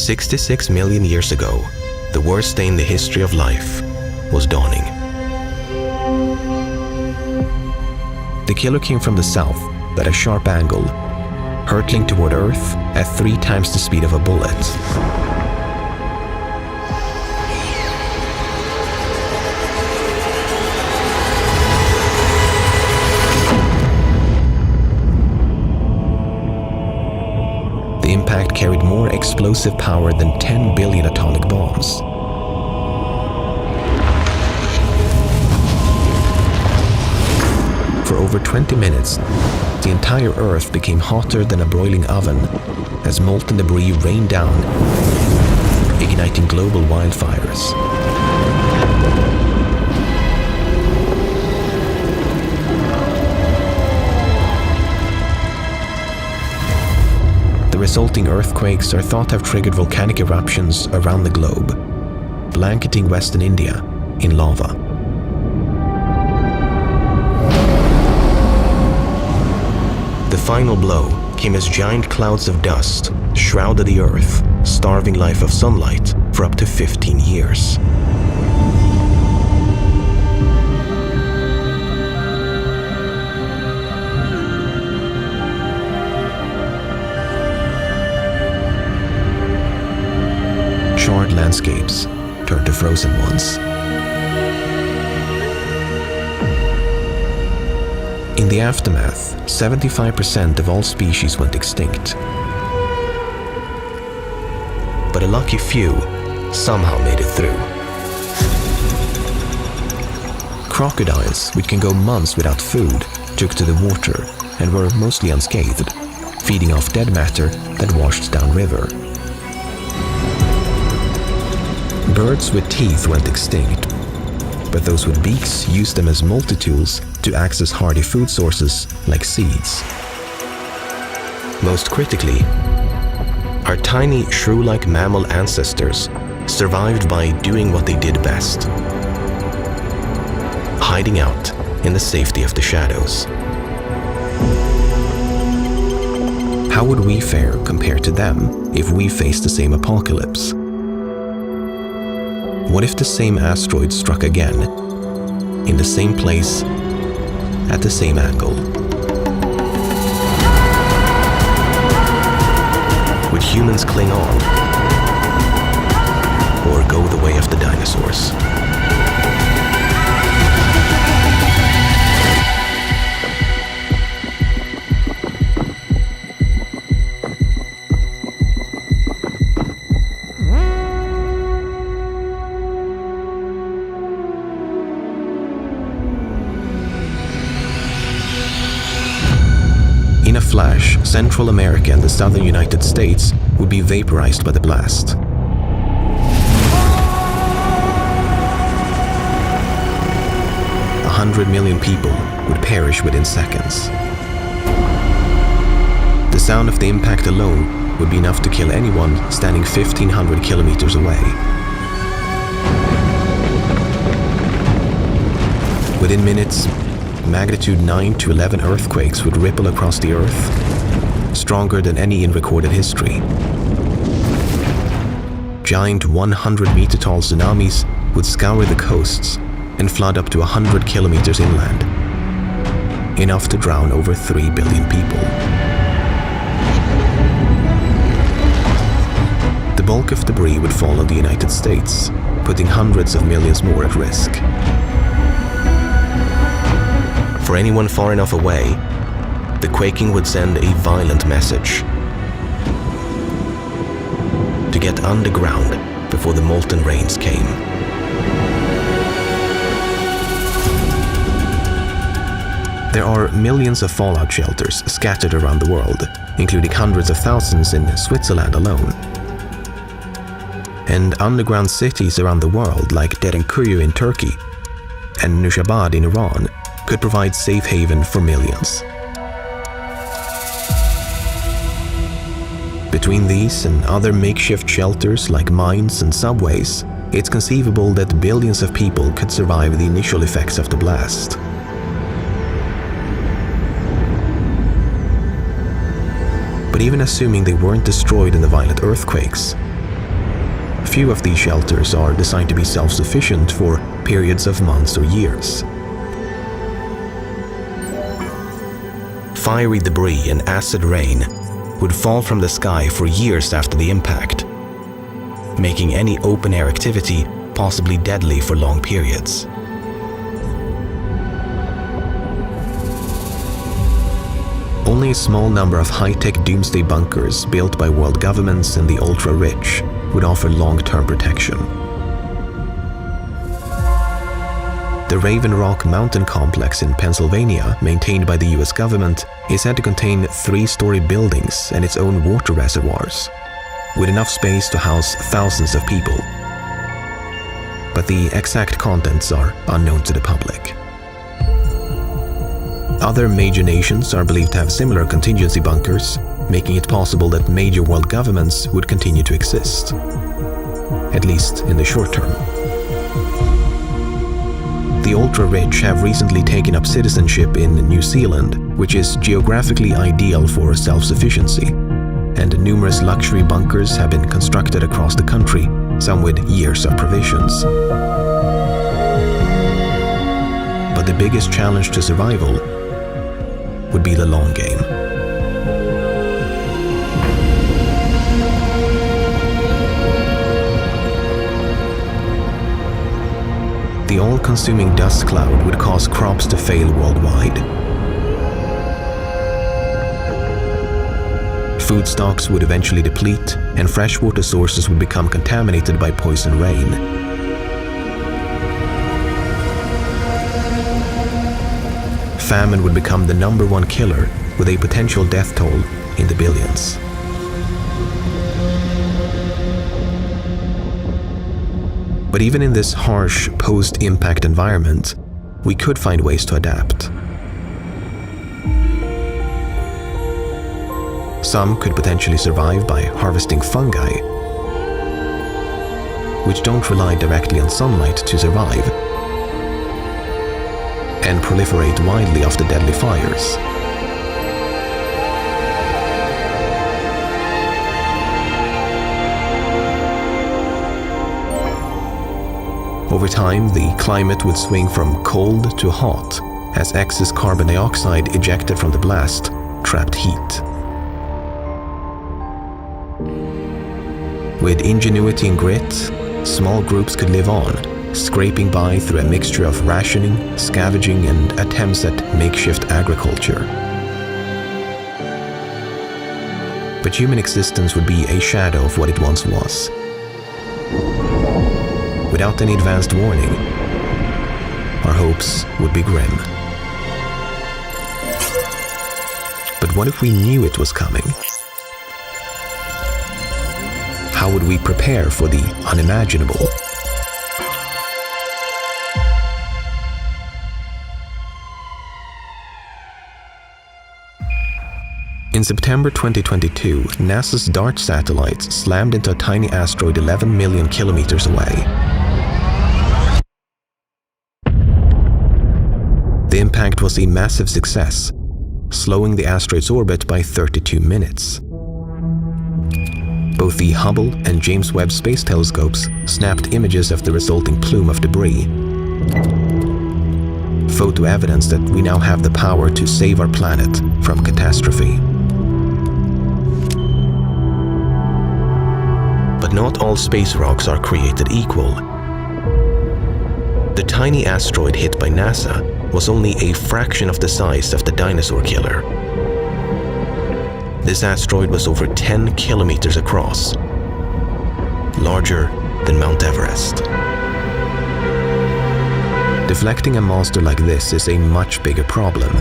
66 million years ago, the worst day in the history of life was dawning. The killer came from the south at a sharp angle, hurtling toward Earth at 3 times the speed of a bullet. The impact carried more explosive power than 10 billion atomic bombs. For over 20 minutes, the entire Earth became hotter than a broiling oven as molten debris rained down, igniting global wildfires. The resulting earthquakes are thought to have triggered volcanic eruptions around the globe, blanketing Western India in lava. The final blow came as giant clouds of dust shrouded the Earth, starving life of sunlight for up to 15 years. Charred landscapes turned to frozen ones. In the aftermath, 75% of all species went extinct. But a lucky few somehow made it through. Crocodiles, which can go months without food, took to the water and were mostly unscathed, feeding off dead matter that washed downriver. Birds with teeth went extinct, but those with beaks used them as multi-tools to access hardy food sources like seeds. Most critically, our tiny shrew-like mammal ancestors survived by doing what they did best: hiding out in the safety of the shadows. How would we fare compared to them if we faced the same apocalypse? What if the same asteroid struck again, in the same place, at the same angle? Would humans cling on, or go the way of the dinosaurs? In a flash, Central America and the southern United States would be vaporized by the blast. $100 million people would perish within seconds. The sound of the impact alone would be enough to kill anyone standing 1,500 kilometers away. Within minutes, magnitude 9 to 11 earthquakes would ripple across the Earth, stronger than any in recorded history. Giant 100-meter-tall tsunamis would scour the coasts and flood up to 100 kilometers inland, enough to drown over 3 billion people. The bulk of debris would fall on the United States, putting hundreds of millions more at risk. For anyone far enough away, the quaking would send a violent message: to get underground before the molten rains came. There are millions of fallout shelters scattered around the world, including hundreds of thousands in Switzerland alone. And underground cities around the world like Derinkuyu in Turkey and Nushabad in Iran could provide safe haven for millions. Between these and other makeshift shelters like mines and subways, it's conceivable that billions of people could survive the initial effects of the blast. But even assuming they weren't destroyed in the violent earthquakes, Few of these shelters are designed to be self-sufficient for periods of months or years. Fiery debris and acid rain would fall from the sky for years after the impact, making any open-air activity possibly deadly for long periods. Only a small number of high-tech doomsday bunkers built by world governments and the ultra-rich would offer long-term protection. The Raven Rock mountain complex in Pennsylvania, maintained by the US government, is said to contain 3-story buildings and its own water reservoirs, with enough space to house thousands of people. But the exact contents are unknown to the public. Other major nations are believed to have similar contingency bunkers, making it possible that major world governments would continue to exist, at least in the short term. The ultra-rich have recently taken up citizenship in New Zealand, which is geographically ideal for self-sufficiency, and numerous luxury bunkers have been constructed across the country, some with years of provisions. But the biggest challenge to survival would be the long game. The all-consuming dust cloud would cause crops to fail worldwide. Food stocks would eventually deplete, and freshwater sources would become contaminated by poison rain. Famine would become the #1 killer, with a potential death toll in the billions. But even in this harsh post-impact environment, we could find ways to adapt. Some could potentially survive by harvesting fungi, which don't rely directly on sunlight to survive, and proliferate widely after deadly fires. Over time, the climate would swing from cold to hot as excess carbon dioxide ejected from the blast trapped heat. With ingenuity and grit, small groups could live on, scraping by through a mixture of rationing, scavenging, and attempts at makeshift agriculture. But human existence would be a shadow of what it once was. Without any advanced warning, our hopes would be grim. But what if we knew it was coming? How would we prepare for the unimaginable? In September 2022, NASA's DART satellites slammed into a tiny asteroid 11 million kilometers away. The impact was a massive success, slowing the asteroid's orbit by 32 minutes. Both the Hubble and James Webb Space Telescopes snapped images of the resulting plume of debris. Photo evidence that we now have the power to save our planet from catastrophe. But not all space rocks are created equal. The tiny asteroid hit by NASA was only a fraction of the size of the dinosaur killer. This asteroid was over 10 kilometers across, larger than Mount Everest. Deflecting a monster like this is a much bigger problem.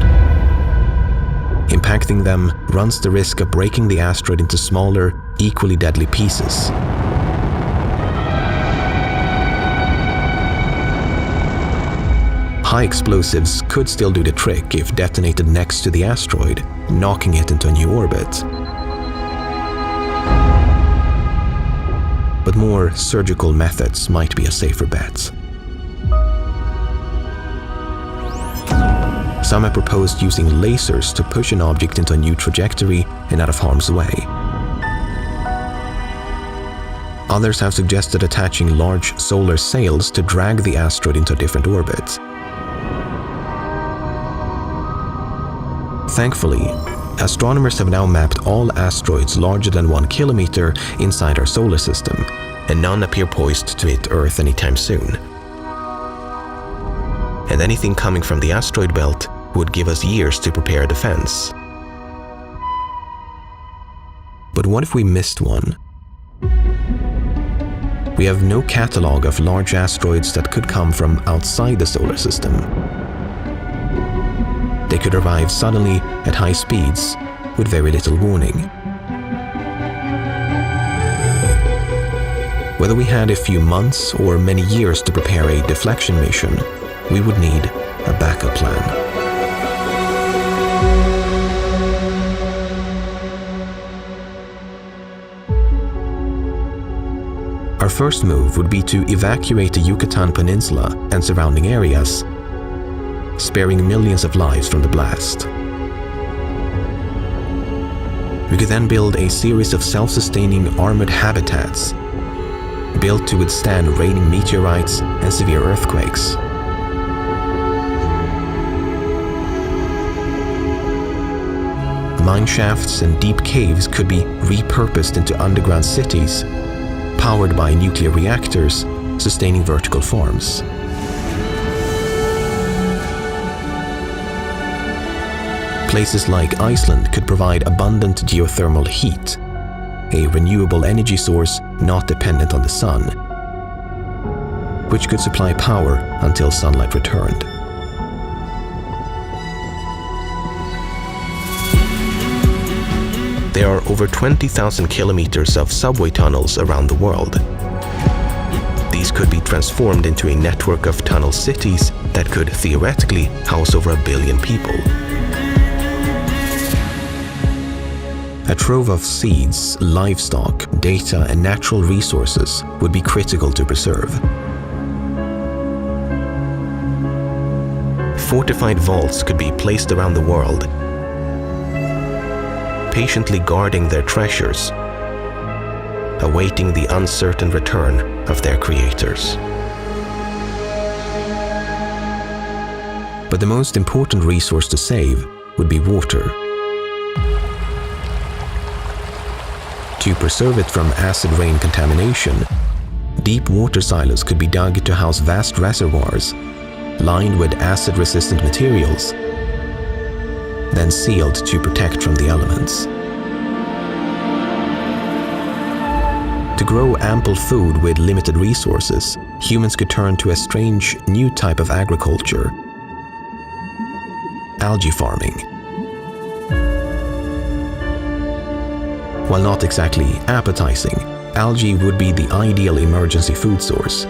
Impacting them runs the risk of breaking the asteroid into smaller, equally deadly pieces. High explosives could still do the trick if detonated next to the asteroid, knocking it into a new orbit. But more surgical methods might be a safer bet. Some have proposed using lasers to push an object into a new trajectory and out of harm's way. Others have suggested attaching large solar sails to drag the asteroid into a different orbit. Thankfully, astronomers have now mapped all asteroids larger than 1 kilometer inside our solar system, and none appear poised to hit Earth anytime soon. And anything coming from the asteroid belt would give us years to prepare a defense. But what if we missed one? We have no catalog of large asteroids that could come from outside the solar system. They could arrive suddenly at high speeds with very little warning. Whether we had a few months or many years to prepare a deflection mission, we would need a backup plan. Our first move would be to evacuate the Yucatan Peninsula and surrounding areas, sparing millions of lives from the blast. We could then build a series of self-sustaining armored habitats, built to withstand raining meteorites and severe earthquakes. Mine shafts and deep caves could be repurposed into underground cities, powered by nuclear reactors, sustaining vertical farms. Places like Iceland could provide abundant geothermal heat, a renewable energy source not dependent on the sun, which could supply power until sunlight returned. There are over 20,000 kilometers of subway tunnels around the world. These could be transformed into a network of tunnel cities that could theoretically house over 1 billion people. A trove of seeds, livestock, data, and natural resources would be critical to preserve. Fortified vaults could be placed around the world, patiently guarding their treasures, awaiting the uncertain return of their creators. But the most important resource to save would be water. To preserve it from acid rain contamination, deep water silos could be dug to house vast reservoirs, lined with acid-resistant materials, then sealed to protect from the elements. To grow ample food with limited resources, humans could turn to a strange new type of agriculture: algae farming. While not exactly appetizing, algae would be the ideal emergency food source.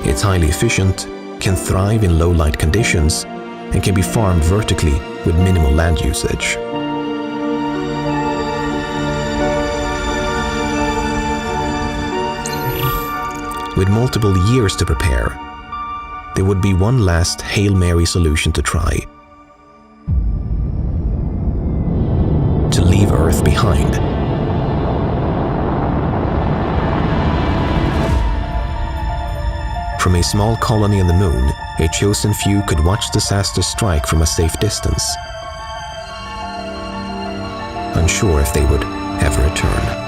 It's highly efficient, can thrive in low-light conditions, and can be farmed vertically with minimal land usage. With multiple years to prepare, there would be one last Hail Mary solution to try: to leave Earth behind. From a small colony on the moon, a chosen few could watch disaster strike from a safe distance, unsure if they would ever return.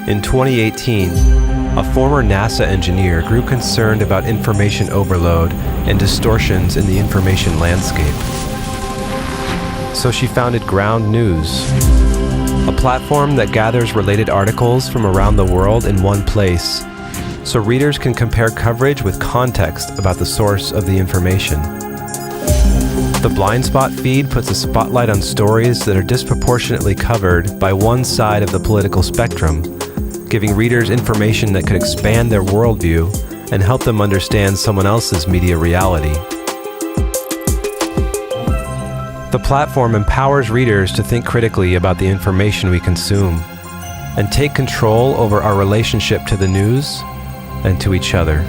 In 2018, a former NASA engineer grew concerned about information overload and distortions in the information landscape. So she founded Ground News, a platform that gathers related articles from around the world in one place, so readers can compare coverage with context about the source of the information. The Blind Spot feed puts a spotlight on stories that are disproportionately covered by one side of the political spectrum, giving readers information that could expand their worldview and help them understand someone else's media reality. The platform empowers readers to think critically about the information we consume and take control over our relationship to the news and to each other.